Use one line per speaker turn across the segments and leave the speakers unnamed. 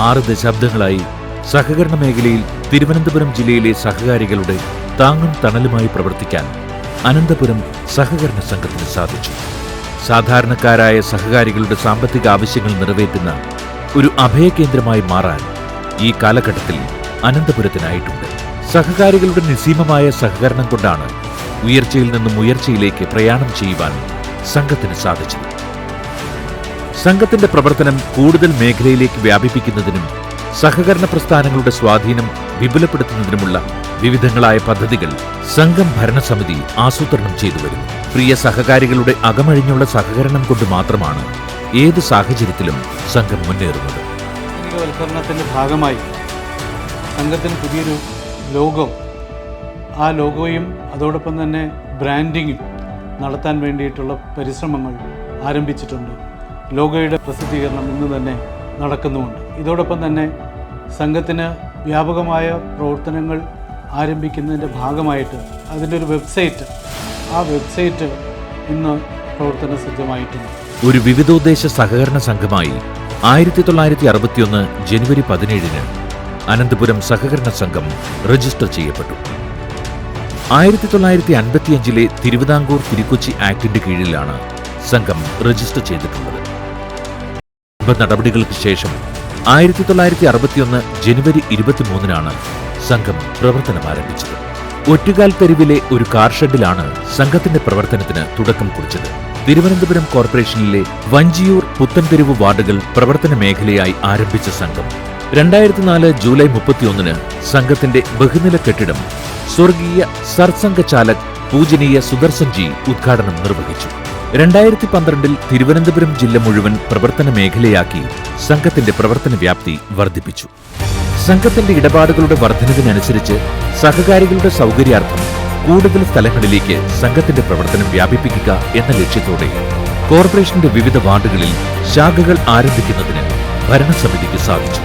6 ദശാബ്ദങ്ങളായി സഹകരണ മേഖലയിൽ തിരുവനന്തപുരം ജില്ലയിലെ സഹകാരികളുടെ താങ്ങും തണലുമായി പ്രവർത്തിക്കാൻ അനന്തപുരം സഹകരണ സംഘത്തിന് സാധിച്ചു. സാധാരണക്കാരായ സഹകാരികളുടെ സാമ്പത്തിക ആവശ്യങ്ങൾ നിറവേറ്റുന്ന ഒരു അഭയകേന്ദ്രമായി മാറാൻ ഈ കാലഘട്ടത്തിൽ അനന്തപുരത്തിനായിട്ടുണ്ട്. സഹകാരികളുടെ നിസ്സീമമായ സഹകരണം കൊണ്ടാണ് ഉയർച്ചയിൽ നിന്നും ഉയർച്ചയിലേക്ക് പ്രയാണം ചെയ്യുവാൻ സംഘത്തിന് സാധിച്ചത്. സംഘത്തിന്റെ പ്രവർത്തനം കൂടുതൽ മേഖലയിലേക്ക് വ്യാപിപ്പിക്കുന്നതിനും സഹകരണ പ്രസ്ഥാനങ്ങളുടെ സ്വാധീനം വിപുലപ്പെടുത്തുന്നതിനുമുള്ള വിവിധങ്ങളായ പദ്ധതികൾ സംഘം ഭരണസമിതി ആസൂത്രണം ചെയ്തു വരുന്നു. പ്രിയ സഹകാരികളുടെ അകമഴിഞ്ഞുള്ള സഹകരണം കൊണ്ട് മാത്രമാണ് ഏത് സാഹചര്യത്തിലും സംഘം മുന്നേറുന്നത്.
വൽക്കരണത്തിന്റെ ഭാഗമായി സംഘത്തിന് പുതിയൊരു ലോഗോ, ആ ലോഗോയും അതോടൊപ്പം തന്നെ ബ്രാൻഡിങ്ങും നടത്താൻ വേണ്ടിയിട്ടുള്ള പരിശ്രമങ്ങൾ ആരംഭിച്ചിട്ടുണ്ട്. ലോഗോയുടെ പ്രസിദ്ധീകരണം ഇന്ന് തന്നെ നടക്കുന്നുമുണ്ട്. ഇതോടൊപ്പം തന്നെ സംഘത്തിന് വ്യാപകമായ പ്രവർത്തനങ്ങൾ ആരംഭിക്കുന്നതിൻ്റെ ഭാഗമായിട്ട് അതിൻ്റെ ഒരു വെബ്സൈറ്റ്, ആ വെബ്സൈറ്റ് ഇന്ന് പ്രവർത്തന സജ്ജമായിട്ടുണ്ട്.
ഒരു വിവിധോദ്ദേശ സഹകരണ സംഘമായി 1961 ജനുവരി 17 അനന്തപുരം സഹകരണ സംഘം രജിസ്റ്റർ ചെയ്യപ്പെട്ടു. 1955 തിരുവിതാംകൂർ തിരുക്കൊച്ചി ആക്ടിന്റെ കീഴിലാണ് സംഘം രജിസ്റ്റർ ചെയ്തിട്ടുള്ളത്. നടപടികൾക്ക് ശേഷം 1961 ജനുവരി 23 സംഘം പ്രവർത്തനം ആരംഭിച്ചത്. ഒറ്റുകാൽ തെരുവിലെ ഒരു കാർ ഷെഡിലാണ് സംഘത്തിന്റെ പ്രവർത്തനത്തിന് തുടക്കം കുറിച്ചത്. തിരുവനന്തപുരം കോർപ്പറേഷനിലെ വഞ്ചിയൂർ പുത്തൻതെരുവ് വാർഡുകൾ പ്രവർത്തന മേഖലയായി ആരംഭിച്ച സംഘം 2004 ജൂലൈ 31 സംഘത്തിന്റെ ബഹുനില കെട്ടിടം സ്വർഗീയ സർസംഘചാലക് പൂജനീയ സുദർശൻജി ഉദ്ഘാടനം നിർവഹിച്ചു. 2012 തിരുവനന്തപുരം ജില്ല മുഴുവൻ പ്രവർത്തന മേഖലയാക്കി സംഘത്തിന്റെ പ്രവർത്തന വ്യാപ്തി വർദ്ധിപ്പിച്ചു. സംഘത്തിന്റെ ഇടപാടുകളുടെ വർധനവിനനുസരിച്ച് സഹകാരികളുടെ സൗകര്യാർത്ഥം കൂടുതൽ സ്ഥലങ്ങളിലേക്ക് സംഘത്തിന്റെ പ്രവർത്തനം വ്യാപിപ്പിക്കുക എന്ന ലക്ഷ്യത്തോടെ കോർപ്പറേഷന്റെ വിവിധ വാർഡുകളിൽ ശാഖകൾ ആരംഭിക്കുന്നതിന് ഭരണസമിതിക്ക് സാധിച്ചു.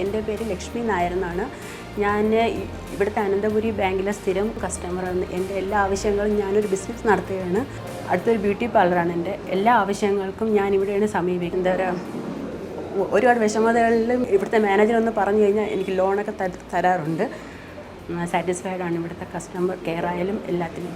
എൻ്റെ പേര് ലക്ഷ്മി നായർ എന്നാണ്. ഞാൻ ഇവിടുത്തെ അനന്തപുരി ബാങ്കിലെ സ്ഥിരം കസ്റ്റമറാണ്. എൻ്റെ എല്ലാ ആവശ്യങ്ങളും, ഞാനൊരു ബിസിനസ് നടത്തുകയാണ്. അടുത്തൊരു ബ്യൂട്ടി പാർലറാണ്. എൻ്റെ എല്ലാ ആവശ്യങ്ങൾക്കും ഞാൻ ഇവിടെയാണ് സമീപിക്കുന്നത്. എന്താ പറയുക, ഒരുപാട് വിഷമതകളിലും ഇവിടുത്തെ മാനേജർ ഒന്ന് പറഞ്ഞു കഴിഞ്ഞാൽ എനിക്ക് ലോണൊക്കെ തരാറുണ്ട്. സാറ്റിസ്ഫൈഡ് ആണ് ഇവിടുത്തെ കസ്റ്റമർ കെയർ ആയാലും എല്ലാത്തിനും.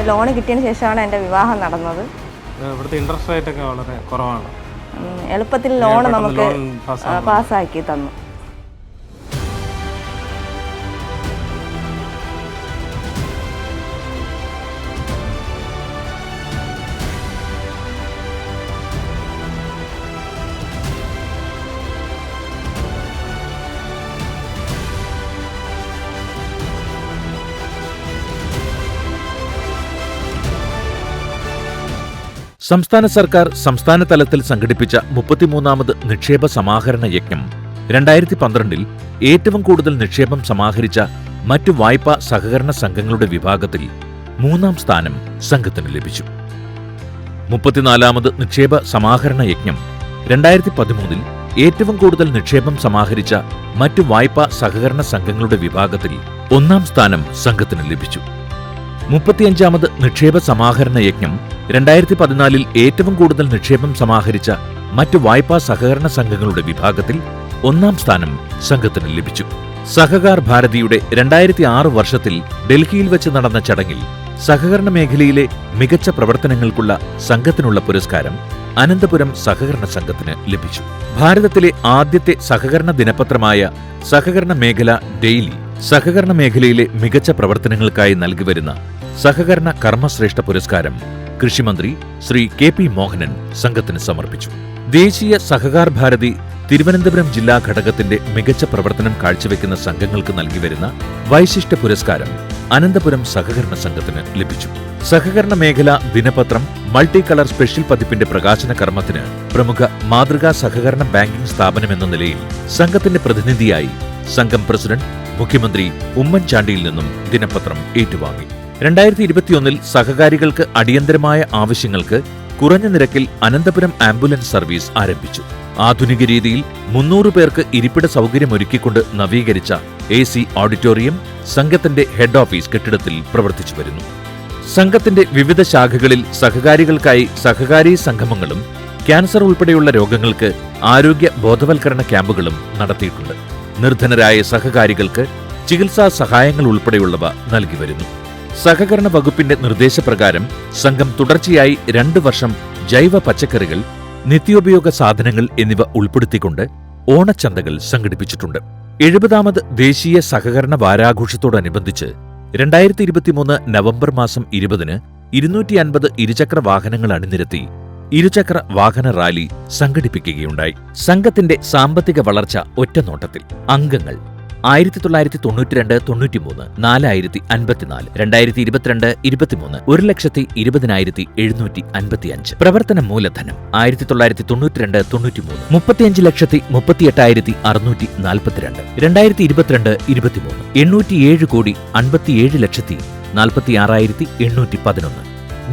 ലോൺ കിട്ടിയതിന് ശേഷമാണ് എൻ്റെ വിവാഹം നടന്നത്.
ഇവിടുത്തെ ഇൻട്രസ്റ്റ് റേറ്റ് വളരെ കുറവാണ്.
എളുപ്പത്തിൽ ലോൺ നമുക്ക് പാസ്സാക്കി തന്നു.
സംസ്ഥാന സർക്കാർ സംസ്ഥാന തലത്തിൽ സംഘടിപ്പിച്ച 33ാമത് നിക്ഷേപ സമാഹരണ യജ്ഞം 2012-ൽ ഏറ്റവും കൂടുതൽ നിക്ഷേപം സമാഹരിച്ച മറ്റു വായ്പാ സഹകരണ സംഘങ്ങളുടെ വിഭാഗത്തിൽ 3ാം സ്ഥാനം സംഘത്തിന് ലഭിച്ചു. 34ാമത് നിക്ഷേപ സമാഹരണ യജ്ഞം 2013-ൽ ഏറ്റവും കൂടുതൽ നിക്ഷേപം സമാഹരിച്ച മറ്റു വായ്പാ സഹകരണ സംഘങ്ങളുടെ വിഭാഗത്തിൽ 1ാം സ്ഥാനം സംഘത്തിന് ലഭിച്ചു. 35ാമത് നിക്ഷേപ സമാഹരണ യജ്ഞം 2014-ൽ ഏറ്റവും കൂടുതൽ നിക്ഷേപം സമാഹരിച്ച മറ്റു വായ്പാ സഹകരണ സംഘങ്ങളുടെ വിഭാഗത്തിൽ 1ാം സ്ഥാനം സംഘത്തിന് ലഭിച്ചു. സഹകാർ ഭാരതിയുടെ 2006 വർഷത്തിൽ ഡൽഹിയിൽ വെച്ച് നടന്ന ചടങ്ങിൽ സഹകരണ മേഖലയിലെ മികച്ച പ്രവർത്തനങ്ങൾക്കുള്ള സംഘത്തിനുള്ള പുരസ്കാരം അനന്തപുരം സഹകരണ സംഘത്തിന് ലഭിച്ചു. ഭാരതത്തിലെ ആദ്യത്തെ സഹകരണ ദിനപത്രമായ സഹകരണ മേഖല ഡെയിലി സഹകരണ മേഖലയിലെ മികച്ച പ്രവർത്തനങ്ങൾക്കായി നൽകിവരുന്ന സഹകരണ കർമ്മശ്രേഷ്ഠ പുരസ്കാരം കൃഷിമന്ത്രി ശ്രീ കെ പി മോഹനൻ സംഘത്തിന് സമർപ്പിച്ചു. ദേശീയ സഹകാർ ഭാരതി തിരുവനന്തപുരം ജില്ലാ ഘടകത്തിന്റെ മികച്ച പ്രവർത്തനം കാഴ്ചവെക്കുന്ന സംഘങ്ങൾക്ക് നൽകിവരുന്ന വൈശിഷ്ട്യ പുരസ്കാരം അനന്തപുരം സഹകരണ സംഘത്തിന് ലഭിച്ചു. സഹകരണ മേഖല ദിനപത്രം മൾട്ടി കളർ സ്പെഷ്യൽ പതിപ്പിന്റെ പ്രകാശന കർമ്മത്തിന് പ്രമുഖ മാതൃകാ സഹകരണ ബാങ്കിംഗ് സ്ഥാപനമെന്ന നിലയിൽ സംഘത്തിന്റെ പ്രതിനിധിയായി സംഘം പ്രസിഡന്റ് മുഖ്യമന്ത്രി ഉമ്മൻചാണ്ടിയിൽ നിന്നും ദിനപത്രം ഏറ്റുവാങ്ങി. 2021-ൽ സഹകാരികൾക്ക് അടിയന്തരമായ ആവശ്യങ്ങൾക്ക് കുറഞ്ഞ നിരക്കിൽ അനന്തപുരം ആംബുലൻസ് സർവീസ് ആരംഭിച്ചു. ആധുനിക രീതിയിൽ 300 പേർക്ക് ഇരിപ്പിട സൗകര്യമൊരുക്കിക്കൊണ്ട് നവീകരിച്ച AC ഓഡിറ്റോറിയം സംഘത്തിന്റെ ഹെഡ് ഓഫീസ് കെട്ടിടത്തിൽ പ്രവർത്തിച്ചു വരുന്നു. സംഘത്തിന്റെ വിവിധ ശാഖകളിൽ സഹകാരികൾക്കായി സഹകാരി സംഗമങ്ങളും ക്യാൻസർ ഉൾപ്പെടെയുള്ള രോഗങ്ങൾക്ക് ആരോഗ്യ ബോധവൽക്കരണ ക്യാമ്പുകളും നടത്തിയിട്ടുണ്ട്. നിർധനരായ സഹകാരികൾക്ക് ചികിത്സാ സഹായങ്ങൾ ഉൾപ്പെടെയുള്ളവ നൽകി വരുന്നു. സഹകരണ വകുപ്പിന്റെ നിർദ്ദേശപ്രകാരം സംഘം തുടർച്ചയായി 2 വർഷം ജൈവ പച്ചക്കറികൾ, നിത്യോപയോഗ സാധനങ്ങൾ എന്നിവ ഉൾപ്പെടുത്തിക്കൊണ്ട് ഓണച്ചന്തകൾ സംഘടിപ്പിച്ചിട്ടുണ്ട്. 70ാമത് ദേശീയ സഹകരണ വാരാഘോഷത്തോടനുബന്ധിച്ച് 2023 നവംബർ മാസം 20-ന് 250 ഇരുചക്ര വാഹനങ്ങൾ അണിനിരത്തി ഇരുചക്ര വാഹന റാലി സംഘടിപ്പിക്കുകയുണ്ടായി. സംഘത്തിന്റെ സാമ്പത്തിക വളർച്ച ഒറ്റനോട്ടത്തിൽ അംഗങ്ങൾ 1992-93 4054, 2022-23 1,20,755. പ്രവർത്തന മൂലധനം 1992-93 35,38,642. 2022-23 807,57,46,811.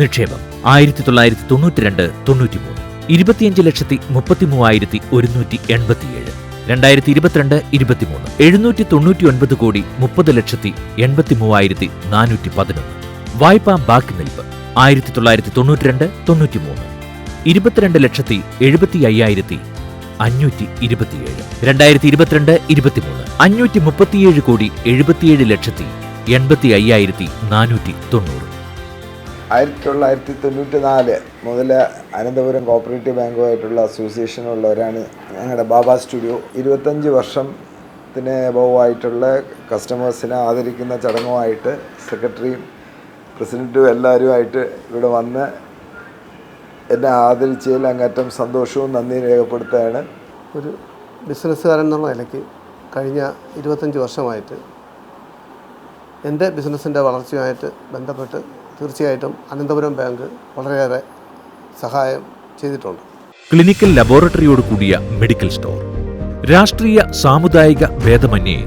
നിക്ഷേപം 1992-93 25,33,187. 2022-23 799,30,83,411. വായ്പാ ബാക്കി നിൽപ്പ് 1992-93 22,75,527. 2022-23 537,77,85,490.
1994 മുതൽ അനന്തപുരം കോപ്പറേറ്റീവ് ബാങ്കുമായിട്ടുള്ള അസോസിയേഷനുള്ളവരാണ് ഞങ്ങളുടെ ബാബ സ്റ്റുഡിയോ. 25 വർഷത്തിന് അബവായിട്ടുള്ള കസ്റ്റമേഴ്സിനെ ആദരിക്കുന്ന ചടങ്ങുമായിട്ട് സെക്രട്ടറിയും പ്രസിഡൻറ്റും എല്ലാവരുമായിട്ട് ഇവിടെ വന്ന് എന്നെ ആദരിച്ചതിൽ അങ്ങേറ്റം സന്തോഷവും നന്ദിയും രേഖപ്പെടുത്തുകയാണ്.
ഒരു ബിസിനസ്സുകാരൻ എന്നുള്ള നിലയ്ക്ക് കഴിഞ്ഞ 25 വർഷമായിട്ട് എൻ്റെ ബിസിനസ്സിൻ്റെ വളർച്ചയുമായിട്ട് ബന്ധപ്പെട്ട് തീർച്ചയായിട്ടും അനന്തപുരം ബാങ്ക് വളരെയേറെ സഹായം ചെയ്തിട്ടുണ്ട്.
ക്ലിനിക്കൽ ലബോറട്ടറിയോട് കൂടിയ മെഡിക്കൽ സ്റ്റോർ. രാഷ്ട്രീയ സാമുദായിക ഭേദമന്യേ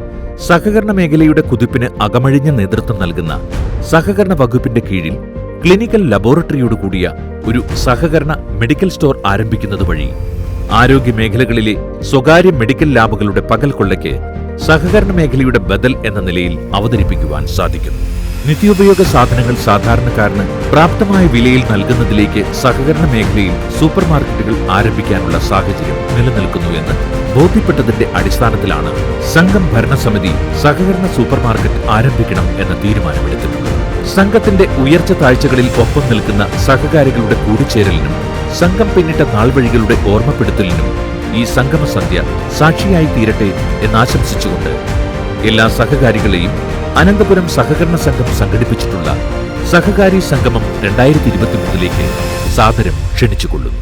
സഹകരണ മേഖലയുടെ കുതിപ്പിന് അകമഴിഞ്ഞ നേതൃത്വം നൽകുന്ന സഹകരണ വകുപ്പിന്റെ കീഴിൽ ക്ലിനിക്കൽ ലബോറട്ടറിയോട് കൂടിയ ഒരു സഹകരണ മെഡിക്കൽ സ്റ്റോർ ആരംഭിക്കുന്നത് വഴി ആരോഗ്യ മേഖലകളിലെ സ്വകാര്യ മെഡിക്കൽ ലാബുകളുടെ പകൽ കൊള്ളയ്ക്ക് സഹകരണ മേഖലയുടെ ബദൽ എന്ന നിലയിൽ അവതരിപ്പിക്കുവാൻ സാധിക്കുന്നു. നിത്യോപയോഗ സാധനങ്ങൾ സാധാരണക്കാരന് പ്രാപ്തമായ വിലയിൽ നൽകുന്നതിലേക്ക് സഹകരണ മേഖലയിൽ സൂപ്പർ മാർക്കറ്റുകൾ ആരംഭിക്കാനുള്ള സാഹചര്യം നിലനിൽക്കുന്നു എന്ന് ബോധ്യപ്പെട്ടതിന്റെ അടിസ്ഥാനത്തിലാണ് സംഘം ഭരണസമിതി സഹകരണ സൂപ്പർ മാർക്കറ്റ് ആരംഭിക്കണം എന്ന തീരുമാനമെടുത്തിട്ടുള്ളത്. സംഘത്തിന്റെ ഉയർച്ച താഴ്ചകളിൽ ഒപ്പം നിൽക്കുന്ന സഹകാരികളുടെ കൂടിച്ചേരലിനും സംഘം പിന്നിട്ട നാൾവഴികളുടെ ഓർമ്മപ്പെടുത്തലിനും ഈ സംഗമസന്ധ്യ സാക്ഷിയായി തീരട്ടെ എന്നാശംസിച്ചുകൊണ്ട് എല്ലാ സഹകാരികളെയും അനന്തപുരം സഹകരണ സംഘം സംഘടിപ്പിച്ചിട്ടുള്ള സഹകാരി സംഗമം 2023 സാദരം ക്ഷണിച്ചുകൊള്ളുന്നു.